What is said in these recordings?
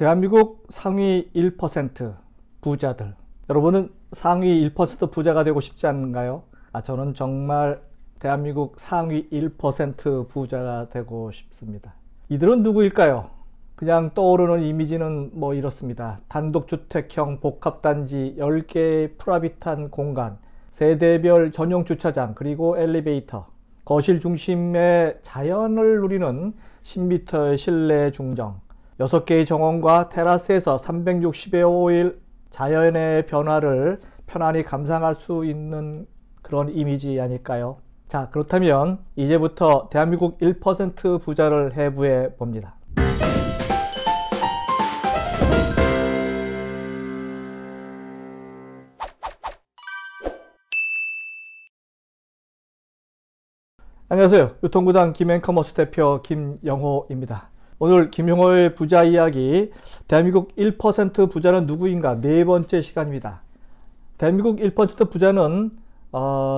대한민국 상위 1% 부자들, 여러분은 상위 1% 부자가 되고 싶지 않은가요? 저는 정말 대한민국 상위 1% 부자가 되고 싶습니다. 이들은 누구일까요? 그냥 떠오르는 이미지는 뭐 이렇습니다. 단독주택형 복합단지 10개의 프라빗한 공간, 세대별 전용 주차장, 그리고 엘리베이터, 거실 중심의 자연을 누리는 10m의 실내 중정, 6개의 정원과 테라스에서 360여 호일 자연의 변화를 편안히 감상할 수 있는 그런 이미지 아닐까요? 자, 그렇다면 이제부터 대한민국 1% 부자를 해부해 봅니다. 안녕하세요. 유통구단 김앤커머스 대표 김영호입니다. 오늘 김영호의 부자 이야기, 대한민국 1% 부자는 누구인가? 네 번째 시간입니다. 대한민국 1% 부자는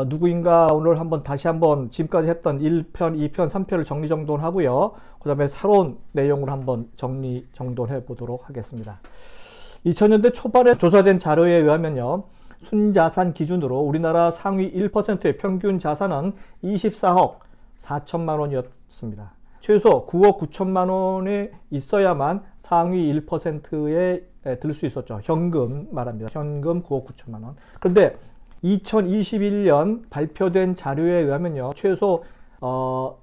누구인가? 오늘 다시 한번 지금까지 했던 1편, 2편, 3편을 정리정돈하고요. 그 다음에 새로운 내용으로 한번 정리정돈해 보도록 하겠습니다. 2000년대 초반에 조사된 자료에 의하면요, 순자산 기준으로 우리나라 상위 1%의 평균 자산은 24억 4천만 원이었습니다. 최소 9억 9천만 원이 있어야만 상위 1%에 들 수 있었죠. 현금 말합니다. 현금 9억 9천만 원. 그런데 2021년 발표된 자료에 의하면요, 최소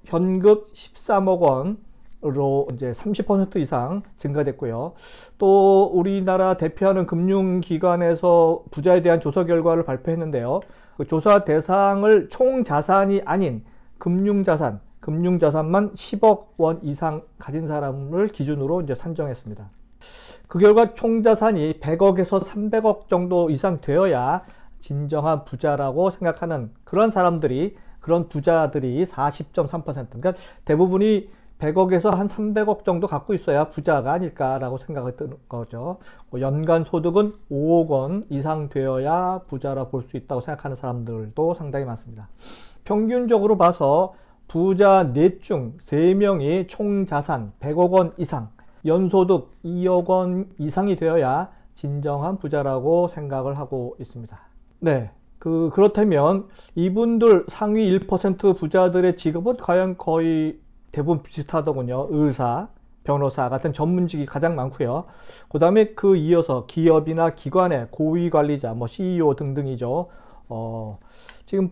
현금 13억 원으로 이제 30% 이상 증가됐고요. 또 우리나라 대표하는 금융기관에서 부자에 대한 조사 결과를 발표했는데요. 그 조사 대상을 총 자산이 아닌 금융자산만 10억 원 이상 가진 사람을 기준으로 이제 산정했습니다. 그 결과 총 자산이 100억에서 300억 정도 이상 되어야 진정한 부자라고 생각하는 그런 부자들이 40.3%. 그러니까 대부분이 100억에서 한 300억 정도 갖고 있어야 부자가 아닐까라고 생각이 드는 거죠. 연간 소득은 5억 원 이상 되어야 부자라 볼 수 있다고 생각하는 사람들도 상당히 많습니다. 평균적으로 봐서 부자 넷 중 3명이 총 자산 100억 원 이상, 연소득 2억 원 이상이 되어야 진정한 부자라고 생각을 하고 있습니다. 네, 그렇다면 이분들 상위 1% 부자들의 직업은 과연 거의 대부분 비슷하더군요. 의사, 변호사 같은 전문직이 가장 많고요. 그 다음에 그 이어서 기업이나 기관의 고위관리자, CEO 등등이죠. 지금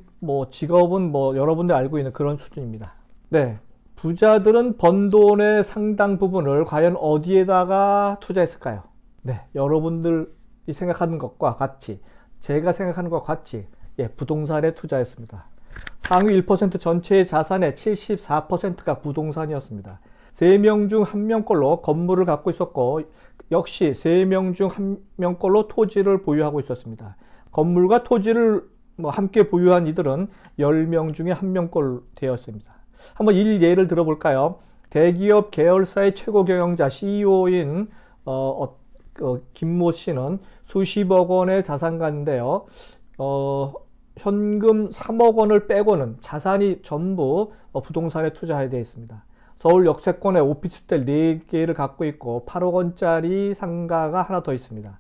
직업은 여러분들 알고 있는 그런 수준입니다. 네, 부자들은 번 돈의 상당 부분을 과연 어디에다가 투자했을까요? 네, 여러분들이 생각하는 것과 같이, 제가 생각하는 것과 같이, 부동산에 투자했습니다. 상위 1% 전체의 자산의 74%가 부동산이었습니다. 3명 중 1명 꼴로 건물을 갖고 있었고, 역시 3명 중 1명 꼴로 토지를 보유하고 있었습니다. 건물과 토지를 함께 보유한 이들은 10명 중에 1명 꼴 되었습니다. 한번 예를 들어볼까요? 대기업 계열사의 최고 경영자 CEO인 김모 씨는 수십억 원의 자산가인데요. 현금 3억 원을 빼고는 자산이 전부 부동산에 투자하게 되어 있습니다. 서울 역세권에 오피스텔 4개를 갖고 있고 8억 원짜리 상가가 하나 더 있습니다.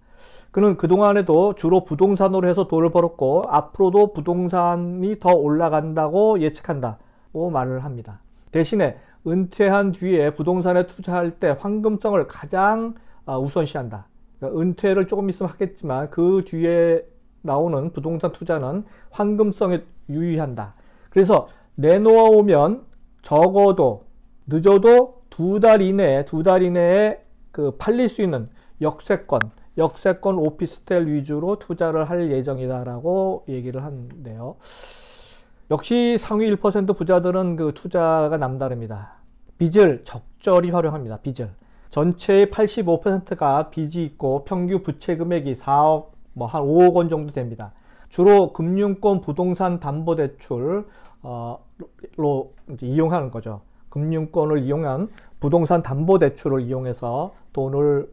그는 그동안에도 주로 부동산으로 해서 돈을 벌었고 앞으로도 부동산이 더 올라간다고 예측한다고 말을 합니다. 대신에 은퇴한 뒤에 부동산에 투자할 때 황금성을 가장 우선시한다. 그러니까 은퇴를 조금 있으면 하겠지만 그 뒤에 나오는 부동산 투자는 황금성에 유의한다. 그래서 내놓아오면 적어도 늦어도 2달 이내에 팔릴 수 있는 역세권 오피스텔 위주로 투자를 할 예정이다라고 얘기를 하는데요. 역시 상위 1% 부자들은 그 투자가 남다릅니다. 빚을 적절히 활용합니다. 빚을. 전체의 85%가 빚이 있고 평균 부채 금액이 4억, 한 5억 원 정도 됩니다. 주로 금융권 부동산 담보대출로 이제 이용하는 거죠. 금융권을 이용한 부동산 담보대출을 이용해서 돈을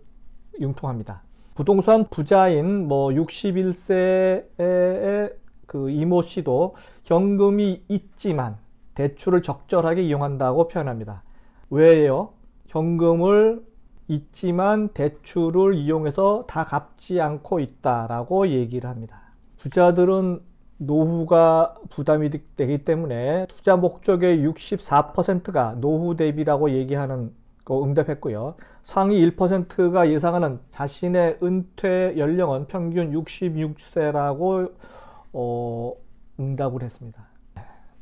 융통합니다. 부동산 부자인 61세의 그 이모 씨도 현금이 있지만 대출을 적절하게 이용한다고 표현합니다. 왜요? 현금을 있지만 대출을 이용해서 다 갚지 않고 있다라고 얘기를 합니다. 부자들은 노후가 부담이 되기 때문에 투자 목적의 64%가 노후 대비라고 얘기하는 거 응답했고요. 상위 1%가 예상하는 자신의 은퇴 연령은 평균 66세라고 응답을 했습니다.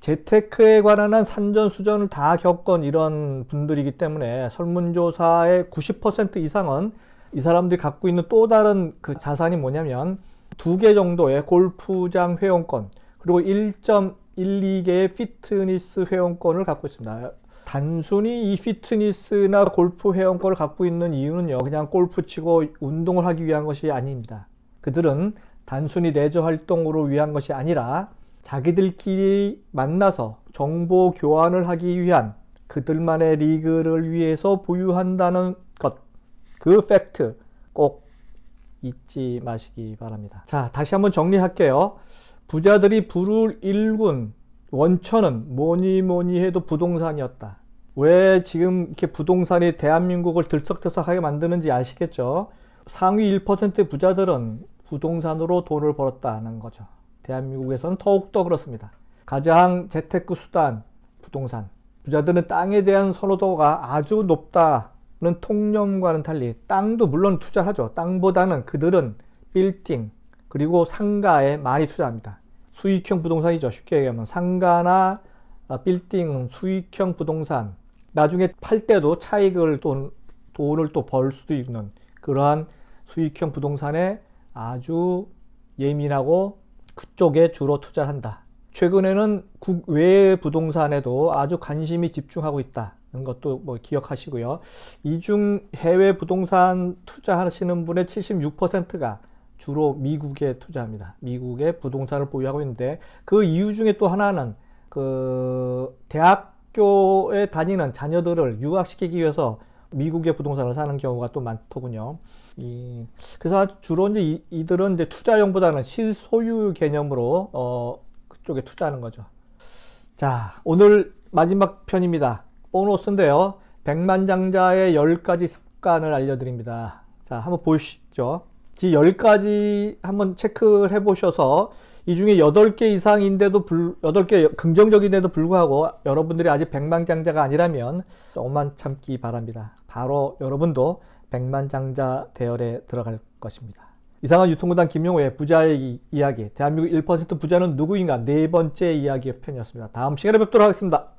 재테크에 관한 산전수전을 다 겪은 이런 분들이기 때문에 설문조사의 90% 이상은 이 사람들이 갖고 있는 또 다른 그 자산이 뭐냐면 2개 정도의 골프장 회원권 그리고 1.12개의 피트니스 회원권을 갖고 있습니다. 단순히 이 피트니스나 골프 회원권을 갖고 있는 이유는요, 그냥 골프 치고 운동을 하기 위한 것이 아닙니다. 그들은 단순히 레저 활동으로 위한 것이 아니라 자기들끼리 만나서 정보 교환을 하기 위한 그들만의 리그를 위해서 보유한다는 것, 그 팩트 꼭 잊지 마시기 바랍니다. 자, 다시 한번 정리할게요. 부자들이 부를 일군 원천은 뭐니 해도 부동산이었다. 왜 지금 이렇게 부동산이 대한민국을 들썩들썩하게 만드는지 아시겠죠? 상위 1%의 부자들은 부동산으로 돈을 벌었다는 거죠. 대한민국에서는 더욱더 그렇습니다. 가장 재테크 수단, 부동산. 부자들은 땅에 대한 선호도가 아주 높다는 통념과는 달리 땅도 물론 투자하죠. 땅보다는 그들은 빌딩, 그리고 상가에 많이 투자합니다. 수익형 부동산이죠. 쉽게 얘기하면 상가나 빌딩, 수익형 부동산. 나중에 팔 때도 차익을 돈을 또 벌 수도 있는 그러한 수익형 부동산에 아주 예민하고 그쪽에 주로 투자를 한다. 최근에는 국외 부동산에도 아주 관심이 집중하고 있다는 것도 뭐 기억하시고요. 이중 해외 부동산 투자하시는 분의 76%가 주로 미국에 투자합니다. 미국의 부동산을 보유하고 있는데 그 이유 중에 또 하나는 그 대학교에 다니는 자녀들을 유학시키기 위해서 미국의 부동산을 사는 경우가 또 많더군요. 그래서 주로 이제 이들은 이제 투자용보다는 실소유 개념으로 그쪽에 투자하는 거죠. 자, 오늘 마지막 편입니다. 보너스인데요. 백만장자의 10가지 습관을 알려드립니다. 자, 한번 보시죠. 이 10가지 한번 체크를 해보셔서 이 중에 8개 이상인데도 8개 긍정적인데도 불구하고 여러분들이 아직 백만장자가 아니라면 조금만 참기 바랍니다. 바로 여러분도 백만장자 대열에 들어갈 것입니다. 이상한 유통구단 김용호의 부자의 이야기, 대한민국 1% 부자는 누구인가 네 번째 이야기 편이었습니다. 다음 시간에 뵙도록 하겠습니다.